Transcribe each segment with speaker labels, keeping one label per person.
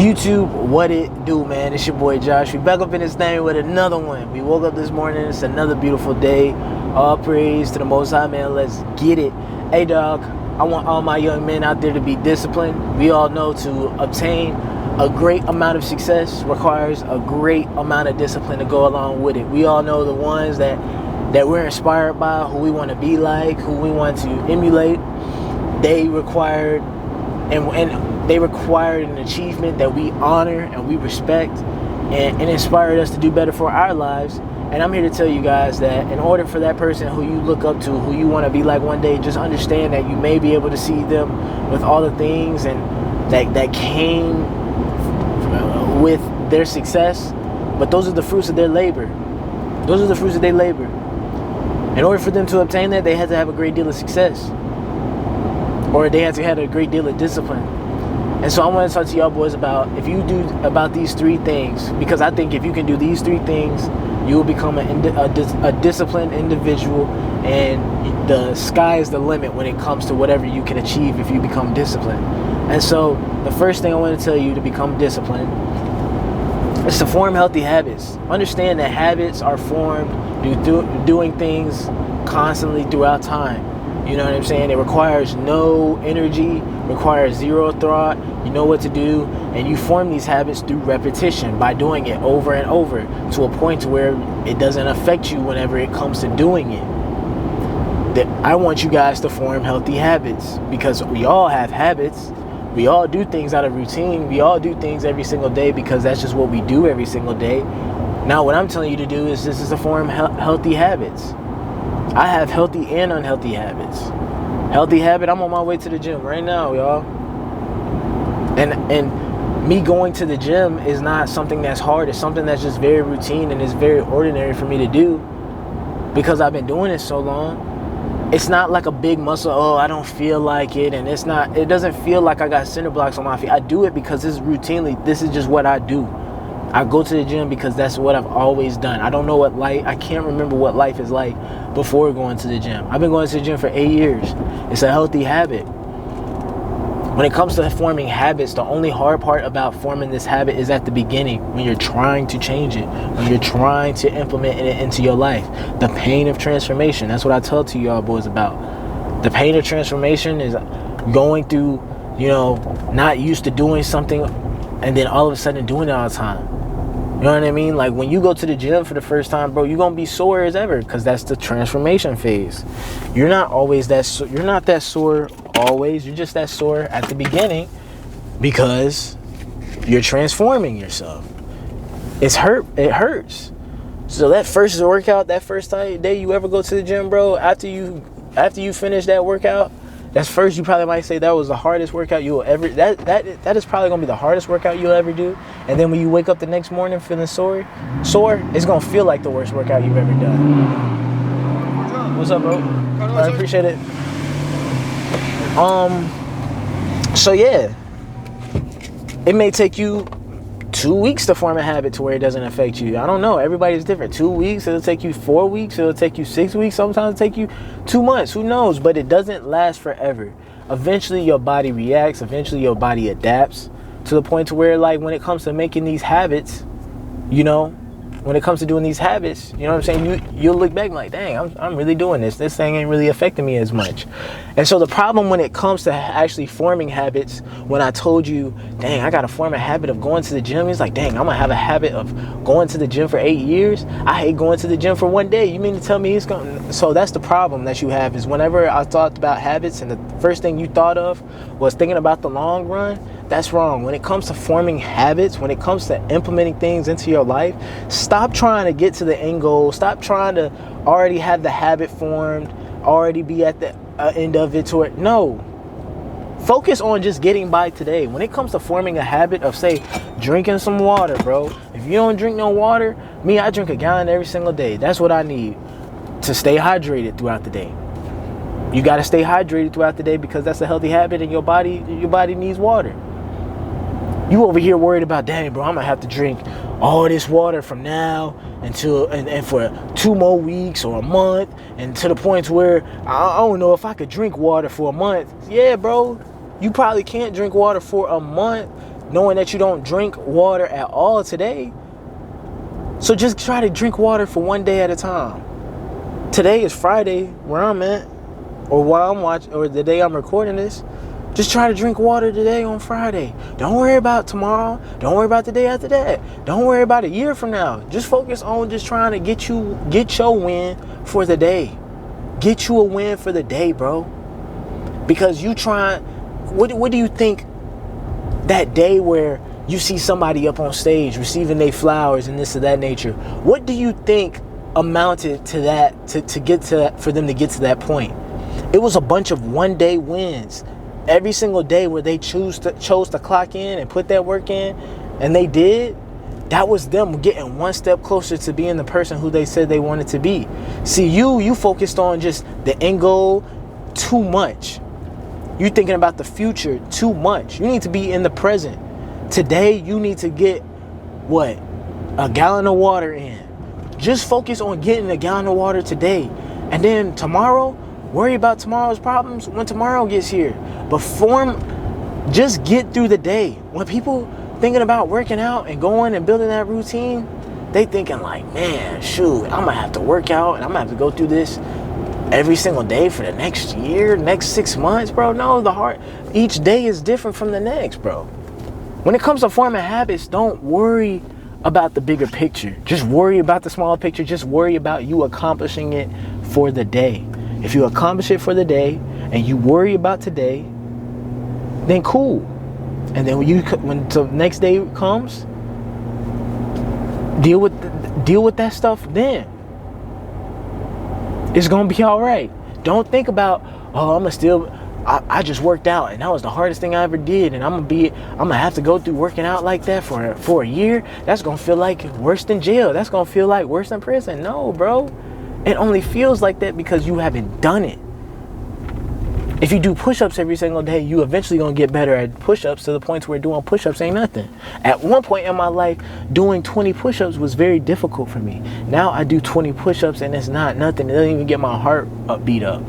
Speaker 1: YouTube, what it do, man? It's your boy Josh. We back up in this thing with another one. We woke up this morning. It's another beautiful day. All praise to the Most High, man. Let's get it. Hey, dog. I want all my young men out there to be disciplined. We all know to obtain a great amount of success requires a great amount of discipline to go along with it. We all know the ones that we're inspired by, who we want to be like, who we want to emulate. They required and they required an achievement that we honor and we respect and inspired us to do better for our lives. And I'm here to tell you guys that in order for that person who you look up to, who you want to be like one day, just understand that you may be able to see them with all the things and that came with their success, but those are the fruits of their labor. Those are the fruits of their labor. In order for them to obtain that, they had to have a great deal of success, or they had to have a great deal of discipline. And so I want to talk to y'all boys about about these three things, because I think if you can do these three things, you will become a disciplined individual, and the sky is the limit when it comes to whatever you can achieve if you become disciplined. And so the first thing I want to tell you to become disciplined is to form healthy habits. Understand that habits are formed doing things constantly throughout time. You know what I'm saying? It requires no energy, requires zero thought. You know what to do, and you form these habits through repetition by doing it over and over to a point to where it doesn't affect you whenever it comes to doing it. That I want you guys to form healthy habits, because we all have habits. We all do things out of routine. We all do things every single day because that's just what we do every single day. Now, what I'm telling you to do is to form healthy habits. I have healthy and unhealthy habits. Healthy habit, I'm on my way to the gym right now, y'all. And me going to the gym is not something that's hard. It's something that's just very routine and it's very ordinary for me to do because I've been doing it so long. It's not like a big muscle, oh, I don't feel like it, and it doesn't feel like I got cinder blocks on my feet. I do it because this is just what I do. I go to the gym because that's what I've always done. I can't remember what life is like before going to the gym. I've been going to the gym for 8 years. It's a healthy habit. When it comes to forming habits, the only hard part about forming this habit is at the beginning, when you're trying to change it, when you're trying to implement it into your life. The pain of transformation. That's what I tell to y'all boys about. The pain of transformation is going through, not used to doing something and then all of a sudden doing it all the time. You know what I mean? Like when you go to the gym for the first time, bro, you're going to be sore as ever because that's the transformation phase. You're not that sore always. You're just that sore at the beginning because you're transforming yourself. It hurts. So that first workout, that first day you ever go to the gym, bro, after you finish that workout, that's first you probably might say that was the hardest workout you'll ever, that is probably going to be the hardest workout you'll ever do. And then when you wake up the next morning feeling sore, it's going to feel like the worst workout you've ever done. What's up, bro? I appreciate it. So yeah, it may take you 2 weeks to form a habit to where it doesn't affect you. I don't know. Everybody's different. 2 weeks. It'll take you 4 weeks. It'll take you 6 weeks. Sometimes it'll take you 2 months. Who knows? But it doesn't last forever. Eventually, your body reacts. Eventually, your body adapts to the point to where, like, when it comes to making these habits, when it comes to doing these habits, you know what I'm saying? You'll look back and like, dang, I'm really doing this. This thing ain't really affecting me as much. And so the problem when it comes to actually forming habits, when I told you, dang, I got to form a habit of going to the gym, it's like, dang, I'm going to have a habit of going to the gym for 8 years. I hate going to the gym for 1 day. You mean to tell me it's going? So that's the problem that you have, is whenever I thought about habits and the first thing you thought of was thinking about the long run, that's wrong. When it comes to forming habits, when it comes to implementing things into your life, stop trying to get to the end goal. Stop trying to already have the habit formed, already be at the end of it. No. Focus on just getting by today. When it comes to forming a habit of, say, drinking some water, bro. If you don't drink no water, I drink a gallon every single day. That's what I need to stay hydrated throughout the day. You got to stay hydrated throughout the day because that's a healthy habit, and your body needs water. You over here worried about, dang, bro, I'm going to have to drink all this water from now until, and for 2 more weeks or a month, and to the point where I don't know if I could drink water for a month. Yeah, bro, you probably can't drink water for a month, knowing that you don't drink water at all today. So just try to drink water for one day at a time. Today is Friday, where I'm at, or while I'm watching, or the day I'm recording this. Just try to drink water today on Friday. Don't worry about tomorrow. Don't worry about the day after that. Don't worry about a year from now. Just focus on just trying to get your win for the day. Get you a win for the day, bro. Because you trying, what do you think that day where you see somebody up on stage receiving their flowers and this of that nature, what do you think amounted to that, to get to that, for them to get to that point? It was a bunch of one-day wins. Every single day where they chose to clock in and put that work in, and they did, that was them getting one step closer to being the person who they said they wanted to be. See, you focused on just the end goal too much. You thinking about the future too much. You need to be in the present. Today, you need to get, what? A gallon of water in. Just focus on getting a gallon of water today. And then tomorrow, worry about tomorrow's problems when tomorrow gets here. But just get through the day. When people thinking about working out and going and building that routine, they thinking like, man, shoot, I'm gonna have to work out and I'm gonna have to go through this every single day for the next year, next 6 months, bro. No, each day is different from the next, bro. When it comes to forming habits, don't worry about the bigger picture. Just worry about the small picture. Just worry about you accomplishing it for the day. If you accomplish it for the day and you worry about today, then cool. And then when the next day comes, deal with that stuff then. It's gonna be all right. Don't think about, oh, I just worked out and that was the hardest thing I ever did, and I'm gonna have to go through working out like that for a year. That's gonna feel like worse than jail. That's gonna feel like worse than prison. No, bro. It only feels like that because you haven't done it. If you do push-ups every single day, you eventually gonna get better at push-ups to the point where doing push-ups ain't nothing. At one point in my life, doing 20 push-ups was very difficult for me. Now I do 20 push-ups and it's not nothing. It doesn't even get my heart beat up.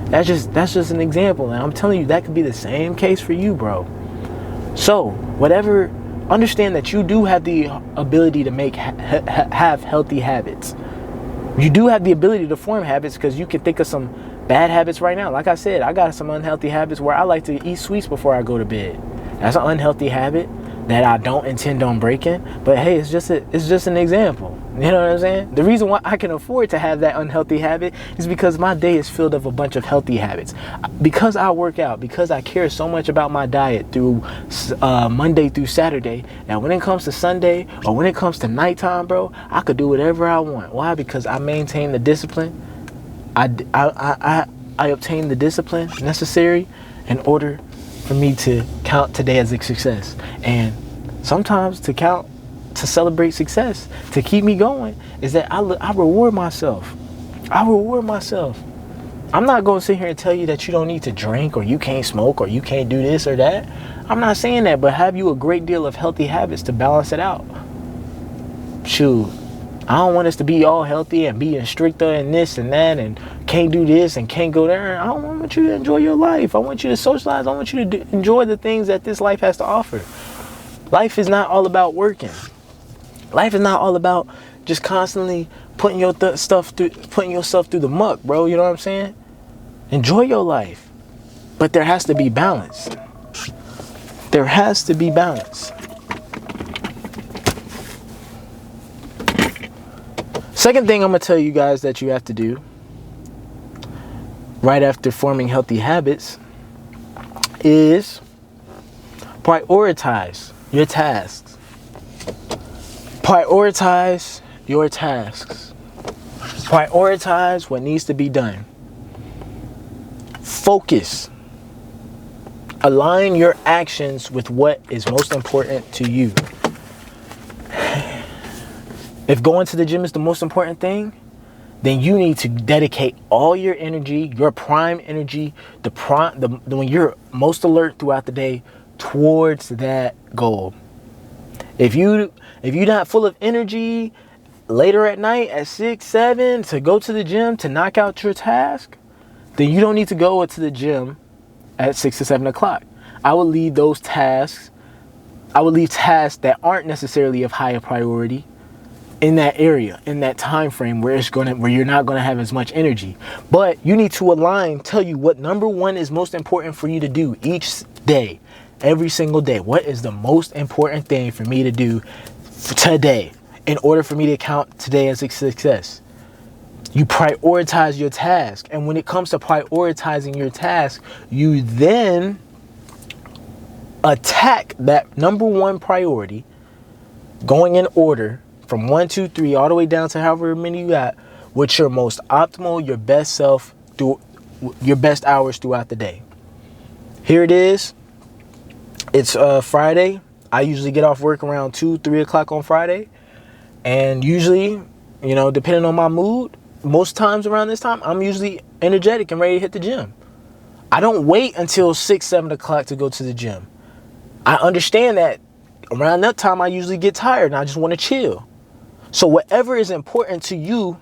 Speaker 1: That's just an example, and I'm telling you that could be the same case for you, bro. So understand that you do have the ability to have healthy habits. You do have the ability to form habits, because you can think of some bad habits right now. Like I said, I got some unhealthy habits where I like to eat sweets before I go to bed. That's an unhealthy habit that I don't intend on breaking. But hey, it's just an example. You know what I'm saying? The reason why I can afford to have that unhealthy habit is because my day is filled of a bunch of healthy habits. Because I work out, because I care so much about my diet through Monday through Saturday, and when it comes to Sunday or when it comes to nighttime, bro, I could do whatever I want. Why? Because I maintain the discipline. I obtain the discipline necessary in order for me to count today as a success. And sometimes to celebrate success, to keep me going, is that I reward myself. I reward myself. I'm not going to sit here and tell you that you don't need to drink, or you can't smoke, or you can't do this or that. I'm not saying that, but have you a great deal of healthy habits to balance it out. Shoot, I don't want us to be all healthy and being stricter and this and that and can't do this and can't go there. I want you to enjoy your life. I want you to socialize. I want you to enjoy the things that this life has to offer. Life is not all about working. Life is not all about just constantly putting yourself through the muck, bro. You know what I'm saying? Enjoy your life. But there has to be balance. There has to be balance. Second thing I'm going to tell you guys that you have to do right after forming healthy habits is prioritize your tasks. Prioritize your tasks. Prioritize what needs to be done. Focus. Align your actions with what is most important to you. If going to the gym is the most important thing, then you need to dedicate all your energy, your prime energy, when you're most alert throughout the day, towards that goal. If you're not full of energy later at night at 6, 7 to go to the gym to knock out your task, then you don't need to go to the gym at 6 to 7 o'clock. I would leave those tasks I would leave tasks that aren't necessarily of higher priority in that area, in that time frame where you're not gonna have as much energy. But you need to tell you what number one is most important for you to do each day, every single day. What is the most important thing for me to do today in order for me to count today as a success? You prioritize your task. And when it comes to prioritizing your task, you then attack that number one priority, going in order from 1, 2, 3, all the way down to however many you got, with your most optimal, your best self, through your best hours throughout the day. Here it is. It's Friday. I usually get off work around 2, 3 o'clock on Friday. And usually, you know, depending on my mood, most times around this time, I'm usually energetic and ready to hit the gym. I don't wait until 6, 7 o'clock to go to the gym. I understand that around that time, I usually get tired and I just want to chill. So whatever is important to you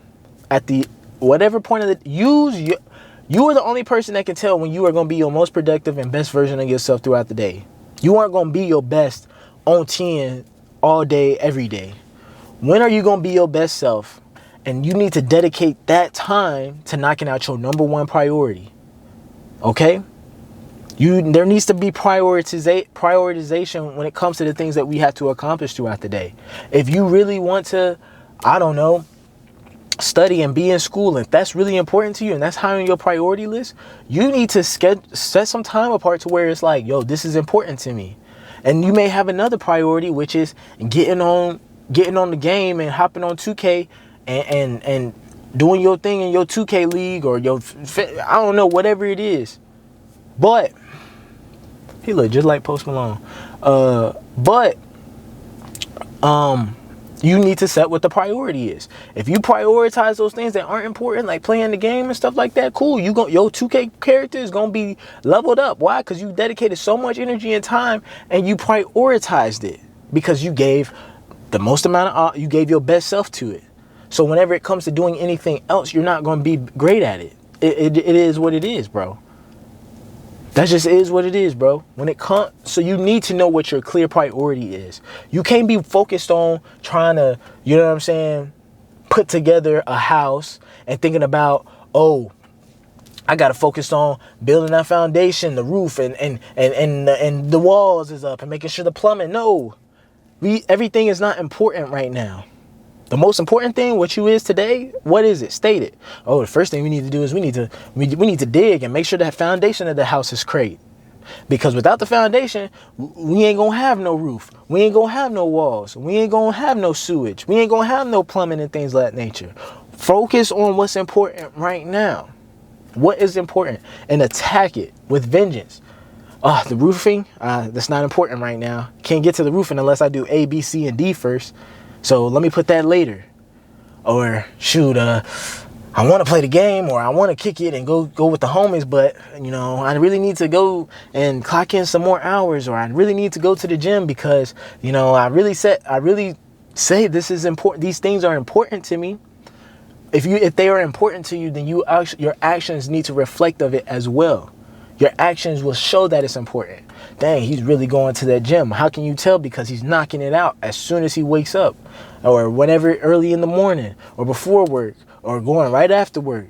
Speaker 1: at the whatever point of the you are the only person that can tell when you are going to be your most productive and best version of yourself throughout the day. You aren't going to be your best on 10 all day, every day. When are you going to be your best self? And you need to dedicate that time to knocking out your number one priority. Okay? There needs to be prioritization when it comes to the things that we have to accomplish throughout the day. If you really want to, I don't know, study and be in school, and if that's really important to you and that's high on your priority list, you need to set some time apart to where it's like, yo, this is important to me. And you may have another priority, which is getting on the game and hopping on 2K and doing your thing in your 2K league or your, I don't know, whatever it is. But he looked just like Post Malone. You need to set what the priority is. If you prioritize those things that aren't important, like playing the game and stuff like that, cool. Your 2K character is gonna be leveled up. Why? Because you dedicated so much energy and time, and you prioritized it because you gave the most amount of you gave your best self to it. So whenever it comes to doing anything else, you're not gonna be great at it. It is what it is, bro. That just is what it is, bro. So you need to know what your clear priority is. You can't be focused on trying to, you know what I'm saying, put together a house and thinking about, oh, I got to focus on building that foundation, the roof, and the walls is up and making sure the plumbing. No, everything is not important right now. The most important thing, what you is today, what is it? State it. Oh, the first thing we need to do is we need to dig and make sure that foundation of the house is great. Because without the foundation, we ain't gonna have no roof. We ain't gonna have no walls. We ain't gonna have no sewage. We ain't gonna have no plumbing and things of that nature. Focus on what's important right now. What is important? And attack it with vengeance. The roofing, that's not important right now. Can't get to the roofing unless I do A, B, C, and D first. So let me put that later. Or shoot, I want to play the game, or I want to kick it and go with the homies, but you know, I really need to go and clock in some more hours, or I really need to go to the gym because, you know, I really say this is important. These things are important to me. If they are important to you, then your actions need to reflect of it as well. Your actions will show that it's important. Dang, he's really going to that gym. How can you tell? Because he's knocking it out as soon as he wakes up, or whenever, early in the morning, or before work, or going right after work.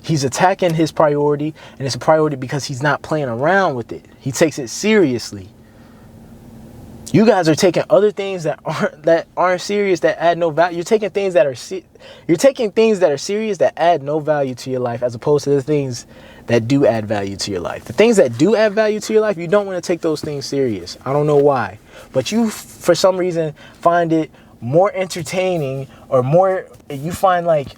Speaker 1: He's attacking his priority, and it's a priority because he's not playing around with it. He takes it seriously. You guys are taking other things that aren't serious, that add no value. You're taking things that are serious that add no value to your life, as opposed to the things that do add value to your life. The things that do add value to your life, you don't want to take those things serious. I don't know why, but you, for some reason, find it more entertaining, or you find like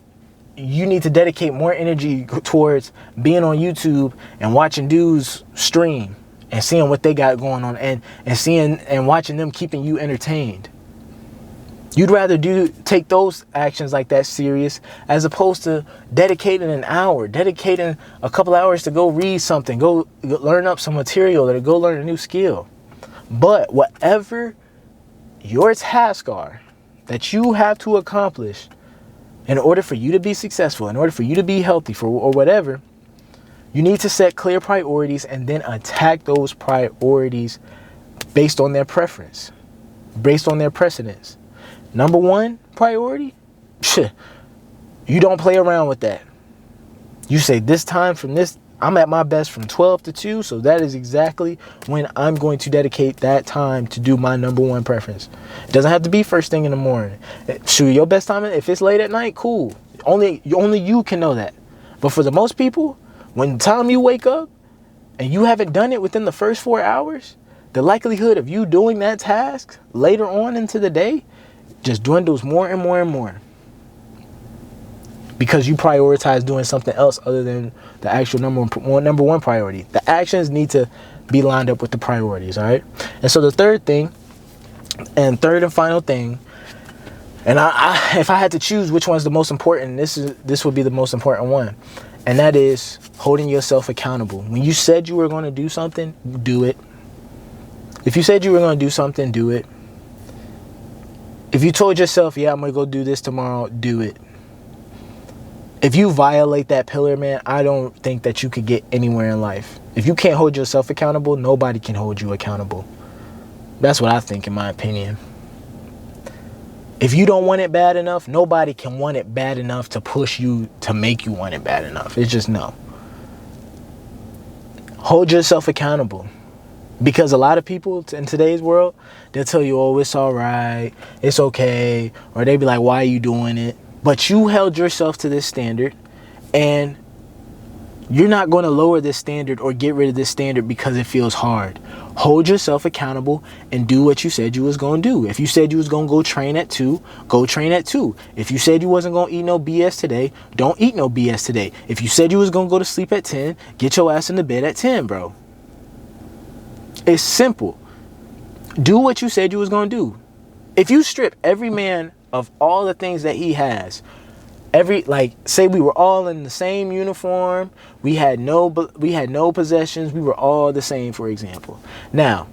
Speaker 1: you need to dedicate more energy towards being on YouTube and watching dudes stream and seeing what they got going on, and seeing and watching them, keeping you entertained. You'd rather take those actions like that serious, as opposed to dedicating an hour, dedicating a couple hours to go read something, go learn up some material, or to go learn a new skill. But whatever your tasks are that you have to accomplish in order for you to be successful, in order for you to be healthy, or whatever, you need to set clear priorities and then attack those priorities based on their preference, based on their precedence. Number one priority, you don't play around with that. You say this time from this, I'm at my best from 12 to 2, so that is exactly when I'm going to dedicate that time to do my number one preference. It doesn't have to be first thing in the morning. Shoot, your best time, if it's late at night, cool. Only you can know that. But for the most people, when the time you wake up and you haven't done it within the first 4 hours, the likelihood of you doing that task later on into the day just dwindles more and more and more. Because you prioritize doing something else other than the actual number one priority. The actions need to be lined up with the priorities, all right? And so the third and final thing, and if I had to choose which one's the most important, this would be the most important one. And that is holding yourself accountable. When you said you were going to do something, do it. If you said you were going to do something, do it. If you told yourself, yeah, I'm going to go do this tomorrow, do it. If you violate that pillar, man, I don't think that you could get anywhere in life. If you can't hold yourself accountable, nobody can hold you accountable. That's what I think, in my opinion. If you don't want it bad enough, nobody can want it bad enough to push you to make you want it bad enough. It's just no. Hold yourself accountable. Because a lot of people in today's world, they'll tell you, oh, it's all right, it's okay. Or they be like, why are you doing it? But you held yourself to this standard, and you're not going to lower this standard or get rid of this standard because it feels hard. Hold yourself accountable and do what you said you was going to do. If you said you was going to go train at 2, go train at 2. If you said you wasn't going to eat no BS today, don't eat no BS today. If you said you was going to go to sleep at 10, get your ass in the bed at 10, bro. It's simple. Do what you said you was going to do. If you strip every man of all the things that he has, say we were all in the same uniform, we had no possessions, we were all the same, for example. Now,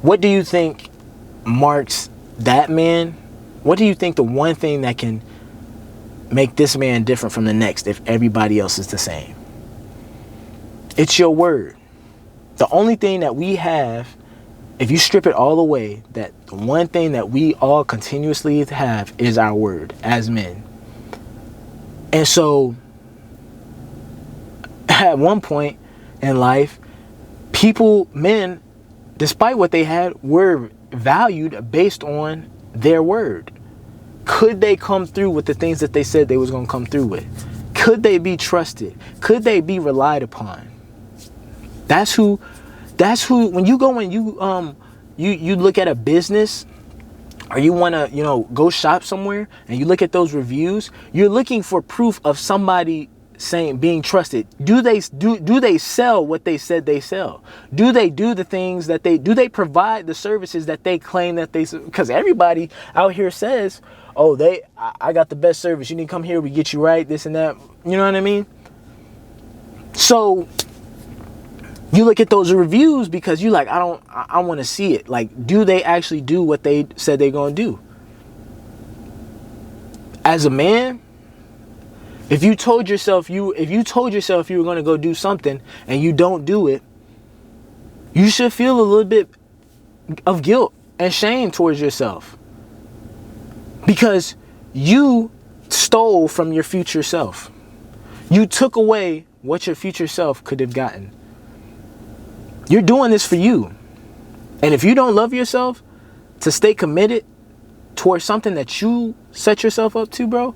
Speaker 1: what do you think marks that man? What do you think the one thing that can make this man different from the next if everybody else is the same? It's your word. The only thing that we have, if you strip it all away, that the one thing that we all continuously have is our word as men. And so at one point in life, men, despite what they had, were valued based on their word. Could they come through with the things that they said they was going to come through with? Could they be trusted? Could they be relied upon? That's who, when you go and you look at a business, or you want to, go shop somewhere and you look at those reviews, you're looking for proof of somebody being trusted. Do they sell what they said they sell? Do they do the things that do they provide the services that they claim that because everybody out here says, oh, I got the best service. You need to come here. We get you right, this and that. You know what I mean? So you look at those reviews because you like, I want to see it. Like, do they actually do what they said they're going to do? As a man, if you told yourself you were going to go do something and you don't do it, you should feel a little bit of guilt and shame towards yourself. Because you stole from your future self. You took away what your future self could have gotten. You're doing this for you. And if you don't love yourself to stay committed towards something that you set yourself up to, bro,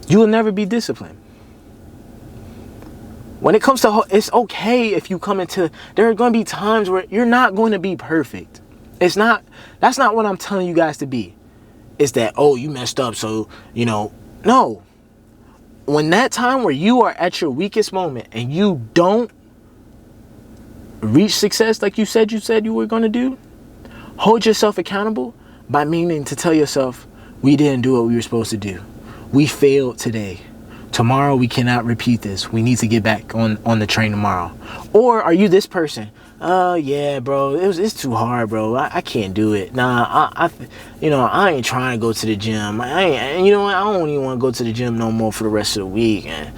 Speaker 1: you will never be disciplined. When it comes to, it's okay if you come into, there are going to be times where you're not going to be perfect. That's not what I'm telling you guys to be. It's that, oh, you messed up, so, no. When that time where you are at your weakest moment and you don't reach success like you said you were going to do, hold yourself accountable by meaning to tell yourself, we didn't do what we were supposed to do. We failed today. Tomorrow we cannot repeat this. We need to get back on the train tomorrow. Or are you this person? Yeah, bro, it's too hard, bro. I can't do it. Nah, I ain't trying to go to the gym. I ain't, and you know what? I don't even want to go to the gym no more for the rest of the week. And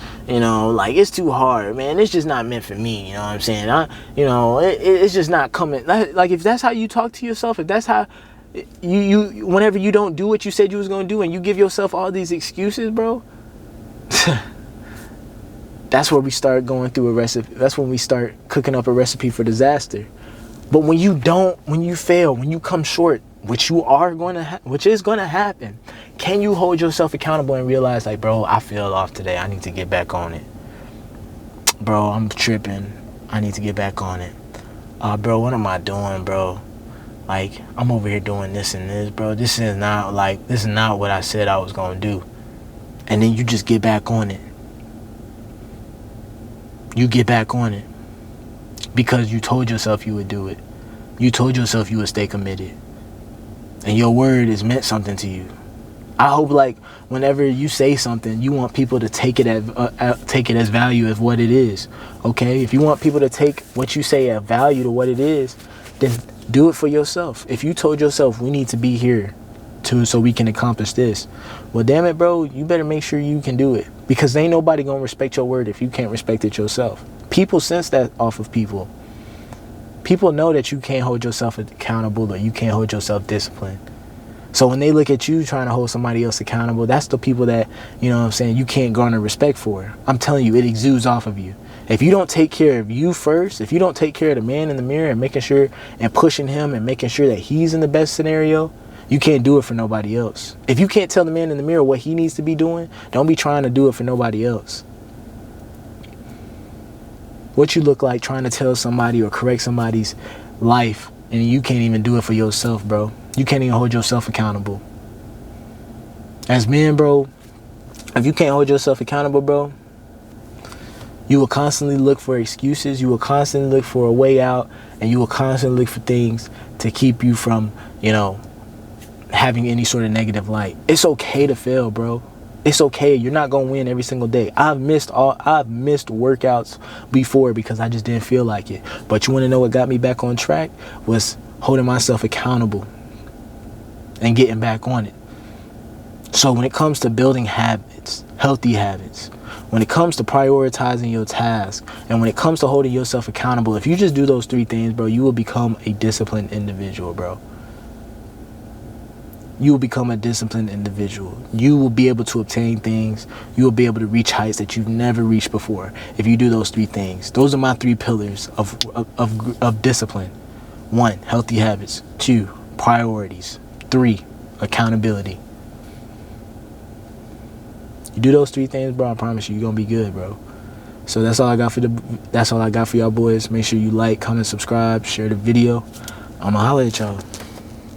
Speaker 1: like, it's too hard, man. It's just not meant for me. You know what I'm saying? It's just not coming. Like, if that's how you talk to yourself, if that's how you whenever you don't do what you said you was gonna do, and you give yourself all these excuses, bro. That's where we start going through a recipe. That's when we start cooking up a recipe for disaster. But when you fail, when you come short, which is going to happen, can you hold yourself accountable and realize, like, bro, I fell off today. I need to get back on it. Bro, I'm tripping. I need to get back on it. Bro, what am I doing, bro? Like, I'm over here doing this and this, bro. This is not what I said I was going to do. And then you just get back on it. You get back on it because you told yourself you would do it. You told yourself you would stay committed, and your word has meant something to you. I hope, like, whenever you say something, you want people to take it as value of what it is. Okay, if you want people to take what you say at value to what it is, then do it for yourself. If you told yourself we need to be here so we can accomplish this, well, damn it, bro, you better make sure you can do it, because ain't nobody gonna respect your word if you can't respect it yourself. People sense that off of people. People know that you can't hold yourself accountable, or you can't hold yourself disciplined. So when they look at you trying to hold somebody else accountable, that's the people that, you know what I'm saying, you can't garner respect for. I'm telling you, it exudes off of you. If you don't take care of you first, if you don't take care of the man in the mirror and making sure and pushing him and making sure that he's in the best scenario, you can't do it for nobody else. If you can't tell the man in the mirror what he needs to be doing, don't be trying to do it for nobody else. What you look like trying to tell somebody or correct somebody's life, and you can't even do it for yourself, bro. You can't even hold yourself accountable. As men, bro, if you can't hold yourself accountable, bro, you will constantly look for excuses. You will constantly look for a way out, and you will constantly look for things to keep you from, having any sort of negative light. It's okay to fail, bro. It's okay. You're not gonna win every single day. I've missed workouts before because I just didn't feel like it. But you want to know what got me back on track? Was holding myself accountable and getting back on it. So when it comes to building habits, healthy habits, when it comes to prioritizing your task, and when it comes to holding yourself accountable, if you just do those three things, bro, you will become a disciplined individual, bro. You will become a disciplined individual. You will be able to obtain things. You will be able to reach heights that you've never reached before if you do those three things. Those are my three pillars of discipline. 1, healthy habits. 2, priorities. 3, accountability. You do those three things, bro, I promise you're gonna be good, bro. So that's all I got for y'all boys. Make sure you like, comment, subscribe, share the video. I'ma holler at y'all.